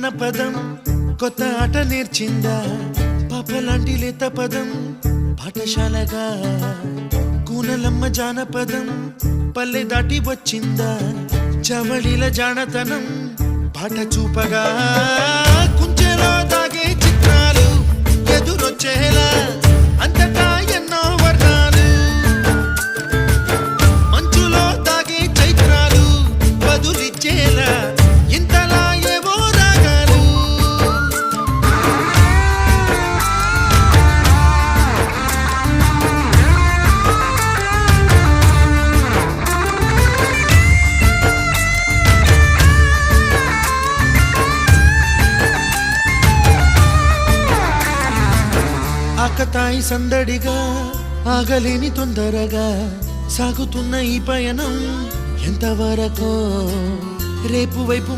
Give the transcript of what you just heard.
జానపదం కొత్త ఆట నేర్చిందా పాపలాంటి లేత పదం పాఠశాలగా కూనలమ్మ జానపదం పల్లె దాటి వచ్చిందా చవళిల జానతనం పాట చూపగా కుంచెలో దాగే చిత్రాలు ఎదురొచ్చేలా అంతటా ఎన్నో వర్ణాలు మంచులో దాగే చైత్రాలు బదులిచ్చేలా ఇంతలా ఏవో రాగాలు ఆకతాయి సందడిగా ఆగలేని తొందరగా సాగుతున్న ఈ పయనం ఎంతవరకో రేపు వైపు